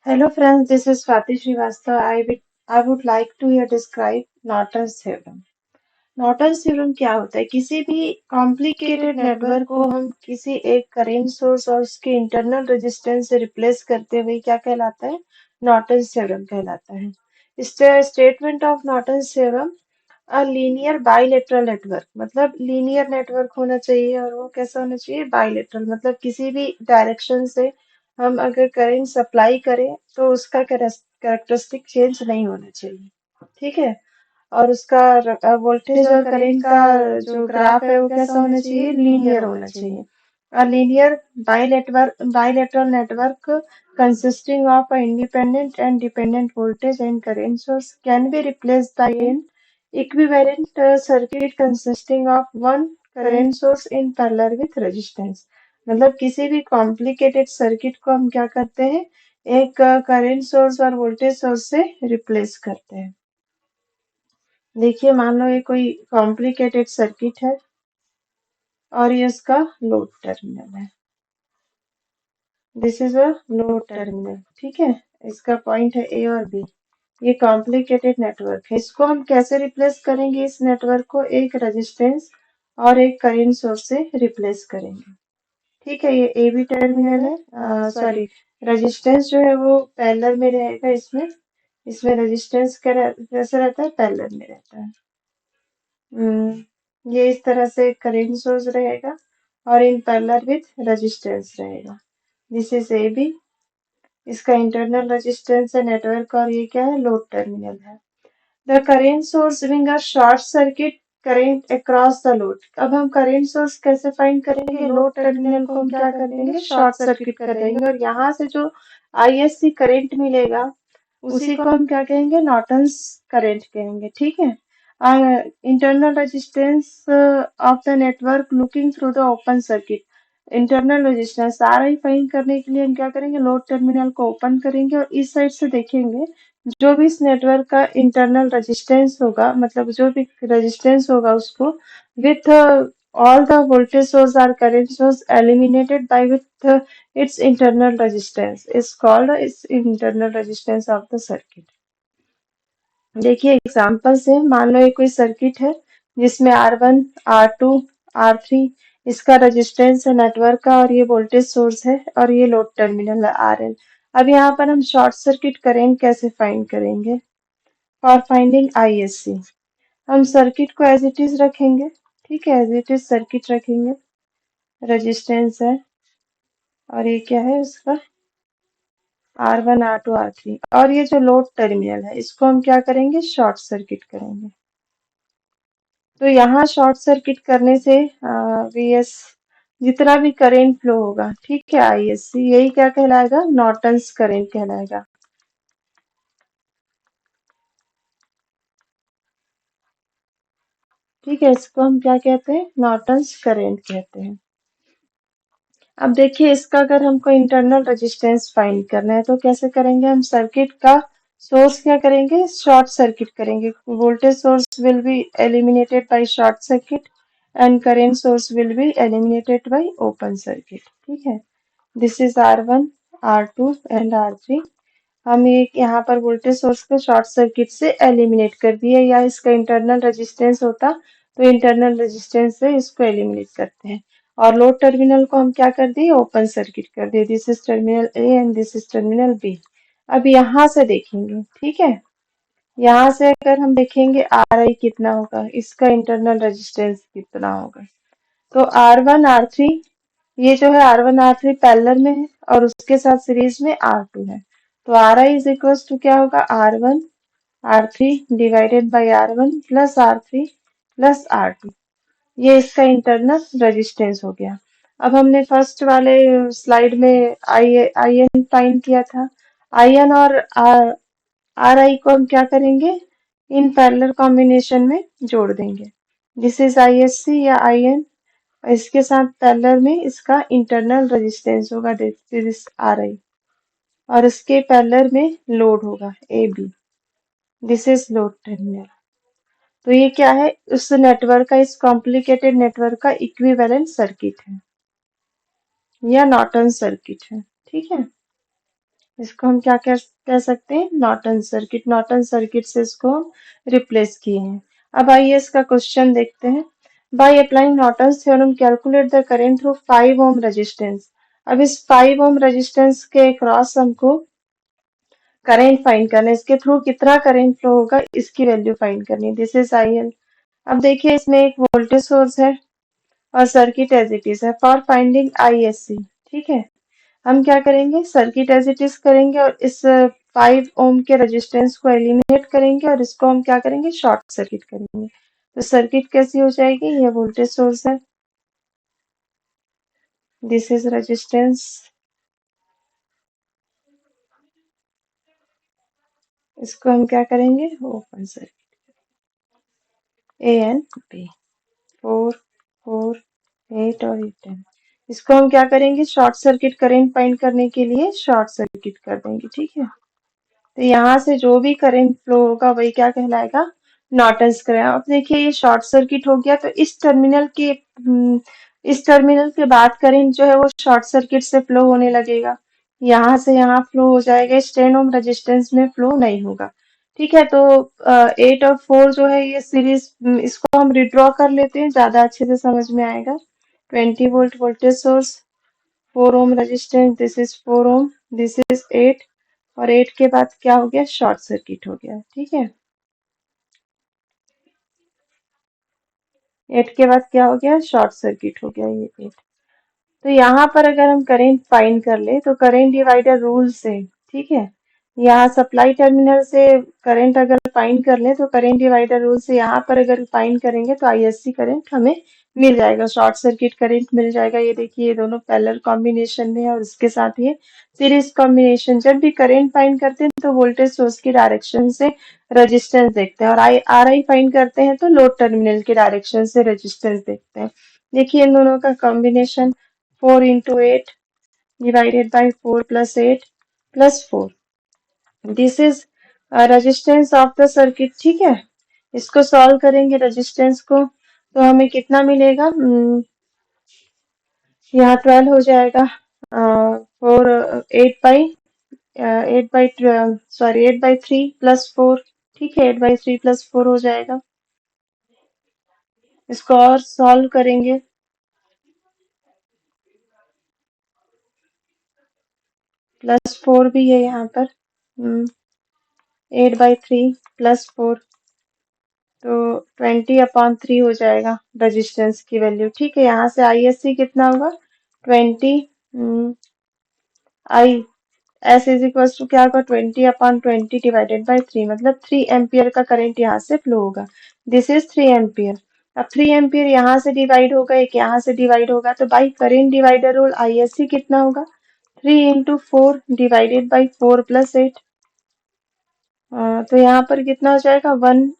Hello friends, this is Swati Srivastava. I would like to here describe Norton's theorem. Norton theorem क्या होता है? किसी भी complicated network को हम किसी एक करंट सोर्स और उसके इंटरनल रेजिस्टेंस से रिप्लेस करते हुए क्या कहलाता है? नॉर्टन थ्योरम कहलाता है। Statement of Norton theorem, a linear bilateral network मतलब लीनियर नेटवर्क होना चाहिए और वो कैसा होना चाहिए? बाइलेटरल मतलब किसी भी डायरेक्शन से हम अगर करंट सप्लाई करें तो उसका कैरेक्टरिस्टिक चेंज नहीं होना चाहिए। ठीक है। और उसका वोल्टेज और करंट का जो ग्राफ है वो कैसा होना चाहिए? लीनियर होना चाहिए। A linear bilateral network consisting of an independent and dependent voltage and current source can be replaced by an equivalent circuit consisting of one current source in parallel with resistance। मतलब किसी भी complicated circuit को हम क्या करते हैं? एक current source और वोल्टेज सोर्स से रिप्लेस करते हैं। देखिए, मान लो ये कोई कॉम्प्लिकेटेड सर्किट है और ये उसका लोड टर्मिनल है। This is a load terminal. ठीक है। इसका पॉइंट है ए और बी। ये कॉम्प्लिकेटेड नेटवर्क है। इसको हम कैसे रिप्लेस करेंगे? इस नेटवर्क को एक रेजिस्टेंस और एक करंट सोर्स से रिप्लेस करेंगे। ठीक है। ये ए बी टर्मिनल है। सॉरी, रेजिस्टेंस जो है वो पैरेलल में रहेगा। इसमें इसमें रेजिस्टेंस कैसे रहता है? पैरेलल में रहता है। ये इस तरह से करंट सोर्स रहेगा और इन पैरेलल विथ रेजिस्टेंस रहेगा। This is A B. इसका इंटरनल रेजिस्टेंस है नेटवर्क और ये क्या है? लोड टर्मिनल है। The current source giving a short circuit current across the load. अब हम करंट सोर्स कैसे फाइंड करेंगे? लोड टर्मिनल को हम क्या कर देंगे? शॉर्ट सर्किट कर देंगे और यहाँ से जो आईएससी करंट मिलेगा उसी को हम क्या कहेंगे? नॉर्टन्स करंट कहेंगे। ठीक है। Internal resistance of the network looking through the open circuit. Internal resistance सारा ही फाइंड करने के लिए हम क्या करेंगे? लोड टर्मिनल को ओपन करेंगे और इस साइड से देखेंगे जो भी इस नेटवर्क का इंटरनल रेजिस्टेंस होगा, मतलब जो भी रेजिस्टेंस होगा उसको with all the voltage source or current source eliminated by with its internal resistance is called its internal resistance of the circuit। देखिए एग्जांपल से, मान लो ये कोई सर्किट है जिसमें R1, R2, R3 इसका रेजिस्टेंस है नेटवर्क का और ये वोल्टेज सोर्स है और ये लोड टर्मिनल है RL। अब यहाँ पर हम शॉर्ट सर्किट करंट कैसे फाइंड करेंगे? फॉर फाइंडिंग ISC हम सर्किट को एज इट इज रखेंगे। ठीक है। एज इट इज सर्किट रखेंगे। रेजिस्टेंस है और ये क्या है उसका? R1, R2, R3 और ये जो लोड टर्मिनल है इसको हम क्या करेंगे? शॉर्ट सर्किट करेंगे। तो यहाँ शॉर्ट सर्किट करने से VS जितना भी करंट फ्लो होगा, ठीक है, ISC यही क्या कहलाएगा? नॉर्टन्स करंट कहलाएगा। ठीक है। इसको हम क्या कहते हैं? नॉर्टन्स करंट कहते हैं। अब देखिए इसका अगर हमको इंटरनल रेजिस्टेंस फाइंड करना है तो कैसे करेंगे? हम सर्किट का सोर्स क्या करेंगे? शॉर्ट सर्किट करेंगे। Voltage source will be eliminated bye short circuit and current source will be eliminated bye open circuit. ठीक है। This is R1, R2 and R3। हम ये यहाँ पर वोल्टेज सोर्स को शॉर्ट सर्किट से एलिमिनेट कर दिए, या इसका इंटरनल रेजिस्टेंस होता तो इंटरनल रेजिस्टेंस से इसको एलिमिनेट करते हैं। और लोड टर्मिनल को हम क्या कर दिए? ओपन सर्किट कर दिए। This is terminal A and this is terminal B. अब यहाँ से देखेंगे। ठीक है। यहाँ से अगर हम देखेंगे आर आई कितना होगा, इसका इंटरनल रेजिस्टेंस कितना होगा, तो R1 R3, ये जो है R1 R3 पैरेलल में है और उसके साथ सीरीज में R2 है। तो R I is equal to क्या होगा? R1 R3 divided by R1 plus R3 plus R2। ये इसका इंटरनल रेजिस्टेंस हो गया। अब हमने फर्स्ट वाले स्लाइड में आई एन फाइंड किया था। आई एन और आर आई को हम क्या करेंगे? इन पैरेलल कॉम्बिनेशन में जोड़ देंगे। दिस इज ISC या IN। इसके साथ पैरेलल में इसका इंटरनल रेजिस्टेंस होगा, दिस RI, और इसके पैरेलल में लोड होगा AB। This is load terminal. तो ये क्या है? उस नेटवर्क का, इस कॉम्प्लिकेटेड नेटवर्क का इक्विवेलेंट सर्किट है या नॉर्टन सर्किट है। ठीक है। इसको हम क्या कह सकते हैं, नॉर्टन सर्किट। नॉर्टन सर्किट से इसको हम रिप्लेस किए हैं। अब आइए इसका क्वेश्चन देखते हैं। By applying Norton's theorem calculate the current through 5 Om resistance. अब इस 5 ओम रेजिस्टेंस के क्रॉस हमको करंट फाइंड करना है, इसके थ्रू कितना करंट फ्लो होगा इसकी वैल्यू फाइंड करनी है। This is I L. अब देखिए इसमें एक वोल्टेज सोर्स है और सर्किट एज इट इज है। For finding I S C, ठीक है, हम क्या करेंगे, सर्किट एज इट इज करेंगे और इस 5 ओम के रेजिस्टेंस को एलिमिनेट करेंगे और इसको हम क्या करेंगे, शॉर्ट सर्किट करेंगे। तो सर्किट कैसी हो जाएगी, ये वोल्टेज सोर्स है, दिस इज रेजिस्टेंस, इसको हम क्या करेंगे, open circuit, A N B, 4 4 8 और 8 इसको हम क्या करेंगे, शॉर्ट सर्किट करंट फाइंड करने के लिए शॉर्ट सर्किट कर देंगे, ठीक है। तो यहाँ से जो भी करंट फ्लो होगा वही क्या कहलाएगा, नॉर्टन्स करंट। अब देखिए ये शॉर्ट सर्किट हो गया तो इस टर्मिनल के बाद करंट जो है वो शॉर्ट सर्किट से फ्लो होने लगेगा, यहाँ से यहाँ फ्लो हो जाएगा, इस 10 ओम रेजिस्टेंस में फ्लो नहीं होगा, ठीक है। तो 8 और 4 जो है ये सीरीज, इसको हम रिड्रॉ कर लेते हैं, ज्यादा अच्छे से समझ में आएगा। 20 volt voltage source, 4 ohm resistance, this is 4 ohm, this is 8 और 8 के बाद क्या हो गया, शॉर्ट सर्किट हो गया, ठीक है। 8 के बाद क्या हो गया, शॉर्ट सर्किट हो गया ये 8। तो यहाँ पर अगर हम करंट फाइंड कर ले तो करंट डिवाइडर रूल से, ठीक है, यहाँ सप्लाई टर्मिनल से करंट अगर फाइंड कर ले तो करंट डिवाइडर रूल से यहाँ पर अगर फाइंड करेंगे तो आईएससी करंट हमें मिल जाएगा, शॉर्ट सर्किट करंट मिल जाएगा। ये देखिए ये दोनों पैरेलल कॉम्बिनेशन में है और इसके साथ ये सीरीज कॉम्बिनेशन। जब भी करंट फाइंड करते हैं तो वोल्टेज सोर्स की डायरेक्शन से रेजिस्टेंस देखते हैं और आर आई फाइंड करते हैं तो लोड टर्मिनल की डायरेक्शन से रेजिस्टेंस देखते हैं। देखिए इन दोनों का combination 4 into 8 divided by 4 plus 8 plus 4. This is resistance of the circuit, ठीक है। इसको सॉल्व करेंगे रेजिस्टेंस को तो हमें कितना मिलेगा, यहाँ 12 हो जाएगा, 4 8 बाई सॉरी 8/3 प्लस 4, ठीक है, 8/3 प्लस 4 हो जाएगा। इसको और सॉल्व करेंगे, प्लस 4 भी है यहाँ पर, 8/3 प्लस 4 तो 20/3 हो जाएगा रेजिस्टेंस की वैल्यू, ठीक है। यहाँ से आईएससी कितना होगा, 20 I S is equal to क्या होगा, 20/20 डिवाइडेड बाई 3, मतलब 3 एम्पियर का करंट यहाँ से फ्लो होगा। This is 3 ampere. अब 3 एम्पियर यहाँ से डिवाइड होगा, एक यहाँ से डिवाइड होगा, तो by current divider rule ISC कितना होगा, 3 into 4 डिवाइडेड बाई 4 प्लस 8, तो यहाँ पर कितना हो जाएगा, 1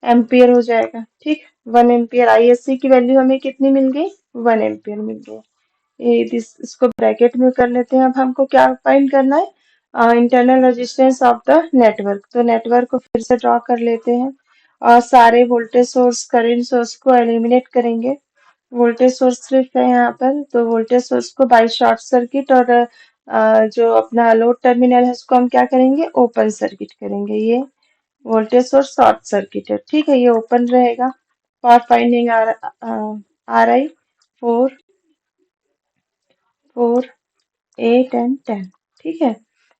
एम्पियर हो जाएगा, ठीक। 1 एम्पियर आईएससी की वैल्यू हमें कितनी मिल गई, 1 एम्पियर मिल गई। इसको ब्रैकेट में कर लेते हैं। अब हमको क्या फाइंड करना है, internal resistance of the network. तो नेटवर्क को फिर से ड्रॉ कर लेते हैं और सारे वोल्टेज सोर्स करंट सोर्स को एलिमिनेट करेंगे। वोल्टेज सोर्स सिर्फ है यहाँ पर, तो वोल्टेज सोर्स को बाय शॉर्ट सर्किट और जो अपना लोड टर्मिनल है उसको हम क्या करेंगे, ओपन सर्किट करेंगे। ये वोल्टेज सोर्स शॉर्ट सर्किट है, ठीक है, ये ओपन रहेगा। For finding are I 4 4 8 and 10, ठीक है।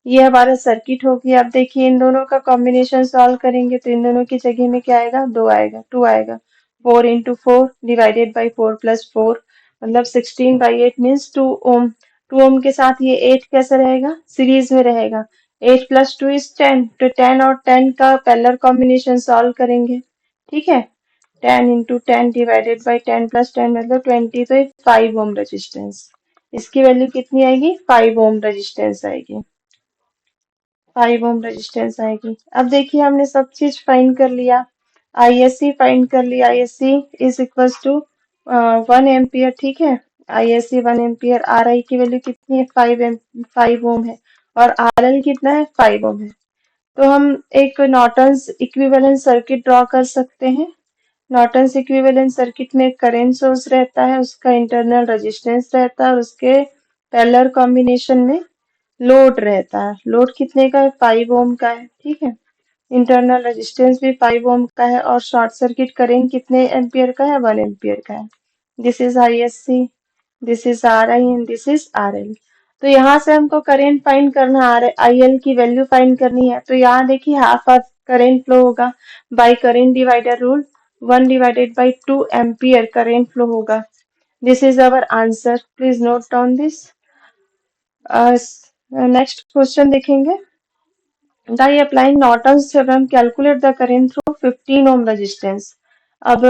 ये हमारा सर्किट हो गया। अब देखिए इन दोनों का कॉम्बिनेशन सॉल्व करेंगे तो इन दोनों की जगह में क्या आएगा, 2 आएगा, 2 आएगा। 4 into 4 डिवाइडेड बाई 4 प्लस 4, मतलब 16/8 मीन्स 2 ओम। 2 ओम के साथ ये 8 कैसे रहेगा, सीरीज में रहेगा। 8 प्लस 2 इज 10, तो 10 और 10 का पैरेलल कॉम्बिनेशन सॉल्व करेंगे, ठीक है। 10 into 10 डिवाइडेड बाई 10 प्लस 10 मतलब 20, तो 5 ओम रेजिस्टेंस, इसकी वैल्यू कितनी आएगी, 5 ओम रेजिस्टेंस आएगी, 5 ओम रेजिस्टेंस आएगी। अब देखिए हमने सब चीज फाइंड कर लिया, आईएससी फाइंड कर लिया, ISC is equals to 1 ampere, ठीक है। आईएससी 1 एम्पियर, आर आई की वैल्यू कितनी है, 5 ओम है और आर एल कितना है, 5 ओम है। तो हम एक नॉर्टन्स इक्विवेलेंट सर्किट ड्रॉ कर सकते हैं। नॉर्टन्स इक्विवेलेंट सर्किट में करंट सोर्स रहता है, उसका इंटरनल रेजिस्टेंस रहता है और उसके पैरेलल कॉम्बिनेशन में लोड रहता है, लोड कितने का है, 5 ओम का है, ठीक है। इंटरनल रेजिस्टेंस भी 5 ओम का है और शॉर्ट सर्किट करेंट कितने एम्पियर का है, 1 एम्पियर का है। This is ISC, this is RI and this is RL। तो यहाँ से हमको करेंट फाइंड करना, है, IL की वैल्यू फाइंड करनी है। तो यहाँ देखिए हाफ ऑफ करेंट फ्लो होगा by current divider rule, 1 divided by 2 ampere current flow होगा। This is our answer, please note down this. Next question देखेंगे। By applying Norton's theorem, calculate the current through 15 ohm resistance. अब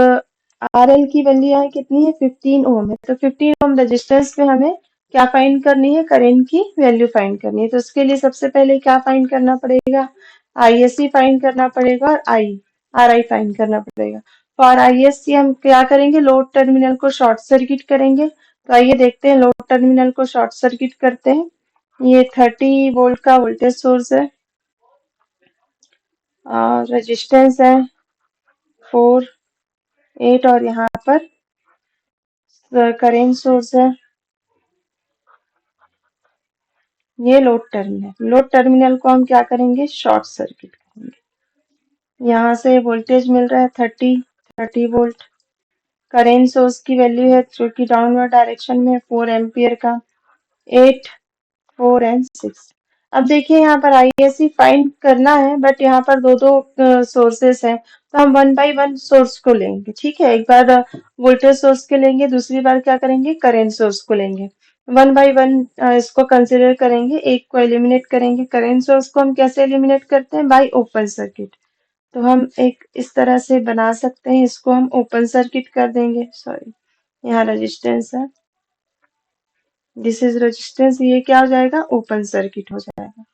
RL की value यहाँ कितनी है, 15 ओम है। तो 15 ohm resistance में हमें क्या फाइंड करनी है, करंट की वैल्यू फाइंड करनी है। तो उसके लिए सबसे पहले क्या फाइंड करना पड़ेगा, ISC फाइंड करना पड़ेगा और RI फाइंड करना पड़ेगा। फॉर ISC हम क्या करेंगे, लोड टर्मिनल को शॉर्ट सर्किट करेंगे। तो आइए देखते हैं, लोड टर्मिनल को शॉर्ट सर्किट करते हैं। ये 30 वोल्ट का वोल्टेज सोर्स है, रेजिस्टेंस है 4, 8 और यहाँ पर करेंट सोर्स है। ये लोड टर्मिनल को हम क्या करेंगे, शॉर्ट सर्किट करेंगे। यहाँ से वोल्टेज मिल रहा है 30 वोल्ट। करेंट सोर्स की वैल्यू है जो कि डाउनवर्ड डायरेक्शन में 4 एम्पियर का, 8, 4 एंड 6। अब देखिए यहाँ पर ISC फाइंड करना है, बट यहाँ पर दो दो सोर्सेस हैं, तो हम 1 बाई 1 सोर्स को लेंगे, ठीक है। एक बार वोल्टेज सोर्स के लेंगे, दूसरी बार क्या करेंगे, करंट सोर्स को लेंगे। 1 बाई 1 इसको कंसिडर करेंगे, एक को एलिमिनेट करेंगे। करंट सोर्स को हम कैसे एलिमिनेट करते हैं, बाई ओपन सर्किट। तो हम एक इस तरह से बना सकते हैं, इसको हम ओपन सर्किट कर देंगे। सॉरी, यहाँ रेजिस्टेंस है, दिस इज रेजिस्टेंस, ये क्या हो जाएगा, ओपन सर्किट हो जाएगा।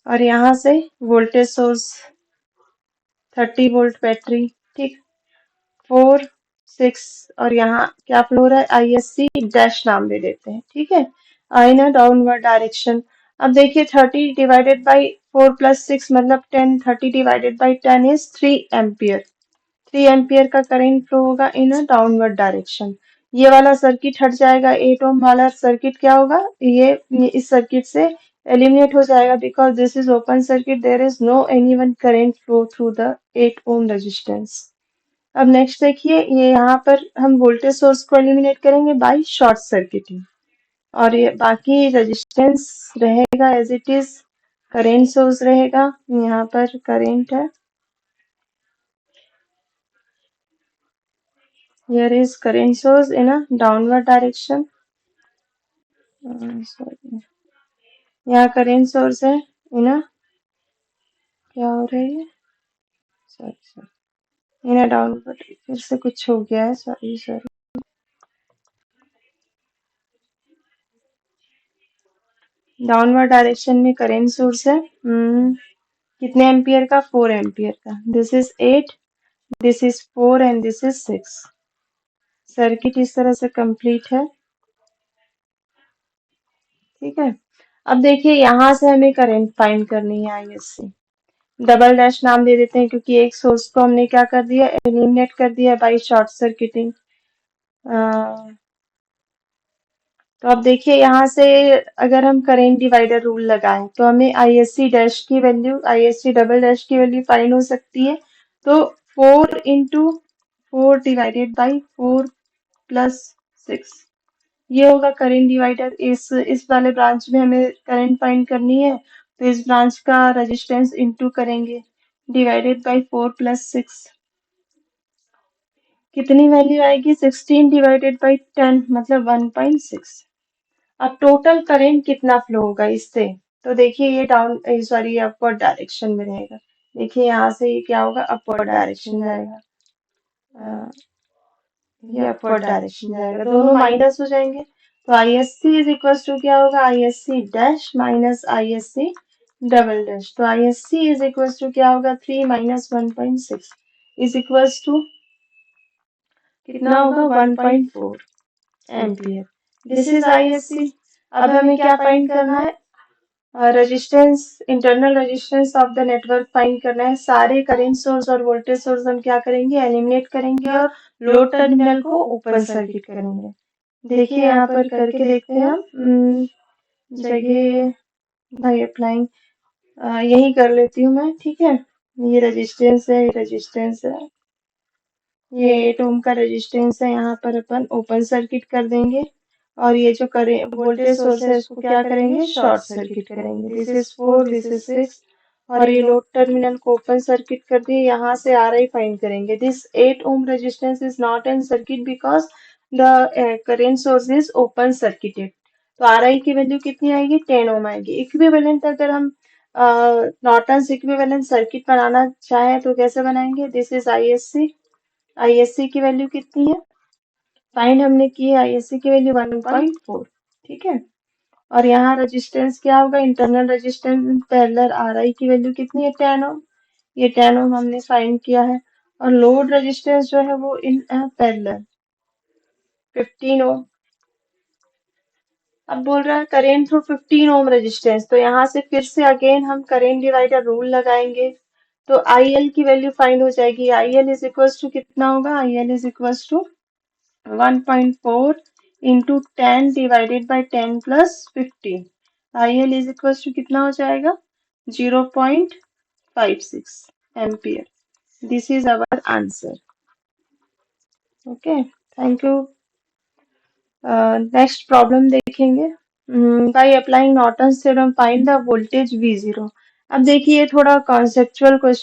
और यहाँ से वोल्टेज सोर्स 30 वोल्ट बैटरी, ठीक, 4, 6 और यहाँ क्या फ्लो हो रहा है, ISC डैश नाम दे देते हैं, ठीक है, इन अ डाउनवर्ड डायरेक्शन। अब देखिए 30 डिवाइडेड बाई 4 प्लस 6 मतलब 10, 30 divided by 10 is 3 ampere. 3 ampere का करंट फ्लो होगा इन अ डाउनवर्ड डायरेक्शन। ये वाला सर्किट हट जाएगा, 8 ओम वाला सर्किट क्या होगा, ये इस सर्किट से एलिमिनेट हो जाएगा, because this is open circuit, there is no any one current flow through the 8 ohm resistance. अब नेक्स्ट देखिए, ये यहाँ पर हम वोल्टेज सोर्स को एलिमिनेट करेंगे बाय शॉर्ट सर्किटिंग, और ये बाकी रेजिस्टेंस रहेगा as it is, current source रहेगा, यहाँ पर करेंट है, here is current source in a downward direction, sorry, यहाँ करंट सोर्स है इन अ, क्या हो रही है, sorry sorry, in a downward, फिर से कुछ हो गया है, सॉरी सॉरी, डाउनवर्ड डायरेक्शन में करंट सोर्स है, कितने एम्पियर का, 4 एम्पियर का। This is 8, this is 4 and this is 6। Circuit इस तरह से कंप्लीट है, ठीक है। अब देखिए यहाँ से हमें करंट फाइंड करनी है, ISC डबल डैश नाम दे देते हैं, क्योंकि एक सोर्स को हमने क्या कर दिया, एलिमिनेट कर दिया बाय शॉर्ट सर्किटिंग। तो अब देखिए यहाँ से अगर हम करेंट डिवाइडर रूल लगाएं तो हमें ISC डैश की वैल्यू, ISC डबल डैश की वैल्यू फाइंड हो सकती है। तो 4 इंटू 4 डिवाइडेड बाई 4 प्लस 6, ये होगा करंट डिवाइडर। इस वाले ब्रांच में हमें करंट फाइंड करनी है, तो इस ब्रांच का रेजिस्टेंस इंटू करेंगे, डिवाइडेड बाई 4 प्लस 6, कितनी वैल्यू आएगी, 16 डिवाइडेड बाई 10 मतलब 1.6। अब टोटल करंट कितना फ्लो होगा इससे, तो देखिए ये डाउन, सॉरी, अपवर्ड डायरेक्शन में रहेगा। देखिए यहाँ से ये क्या होगा, अपवर्ड डायरेक्शन जाएगा, अ, ये अपवर्ड डायरेक्शन जाएगा, दोनों माइनस हो जाएंगे। तो ISC इज इक्वल टू क्या होगा, ISC dash minus ISC double dash. तो ISC इज इक्वल टू क्या होगा, 3 माइनस 1.6 इज इक्वल टू कितना होगा, 1.4 एम्पियर। This is ISC। अब हमें क्या फाइंड करना है, resistance, internal resistance of the network find करना है। सारे करंट सोर्स और वोल्टेज सोर्स हम क्या करेंगे, एलिमिनेट करेंगे और लोड टर्मिनल को ओपन सर्किट करेंगे। देखिए यहाँ पर करके देखते हैं हम। जगह भाई अप्लाइंग यही कर लेती हूँ मैं, ठीक है। ये रेजिस्टेंस है, ये रेजिस्टेंस है, ये 8 ओम का रेजिस्टेंस है, यहाँ पर अपन ओपन सर्किट कर देंगे और ये जो करें वोल्टेज सोर्स है इसको क्या करेंगे, शॉर्ट सर्किट करेंगे। दिस इज 4, दिस इज 6 और ये लोड टर्मिनल को ओपन सर्किट कर दिए। यहाँ से आर आई फाइंड करेंगे। This 8 ohm resistance is not in circuit because the current source is open circuited. तो आर आई की वैल्यू कितनी आएगी, 10 ओम आएगी। इक्विवेलेंट अगर हम नॉर्टन्स इक्विवेलेंट सर्किट बनाना चाहें तो कैसे बनाएंगे, दिस इज आईएससी। आईएससी की वैल्यू कितनी है, फाइंड हमने की है आईएससी की वैल्यू 1.4, ठीक है। और यहाँ रेजिस्टेंस क्या होगा, इंटरनल रेजिस्टेंस पैरेलल आर आई की वैल्यू कितनी है, 10 ओम। ये 10 ओम हमने फाइंड किया है। और लोड रेजिस्टेंस जो है वो इन पैरेलल 15 ओम। अब बोल रहा है करेंट थ्रू 15 ओम रेजिस्टेंस, तो यहाँ से फिर से अगेन हम करेंट डिवाइडर रूल लगाएंगे। तो IL की वैल्यू फाइंड हो जाएगी। IL इज इक्वल टू कितना होगा, IL is equal to 1.4 into 10 divided by 10 plus 15। IL is equal to कितना हो जाएगा, 0.56 ampere. This is our answer. Okay, thank you. Next problem देखेंगे। By applying Norton's theorem find the voltage V0। अब देखिए थोड़ा conceptual question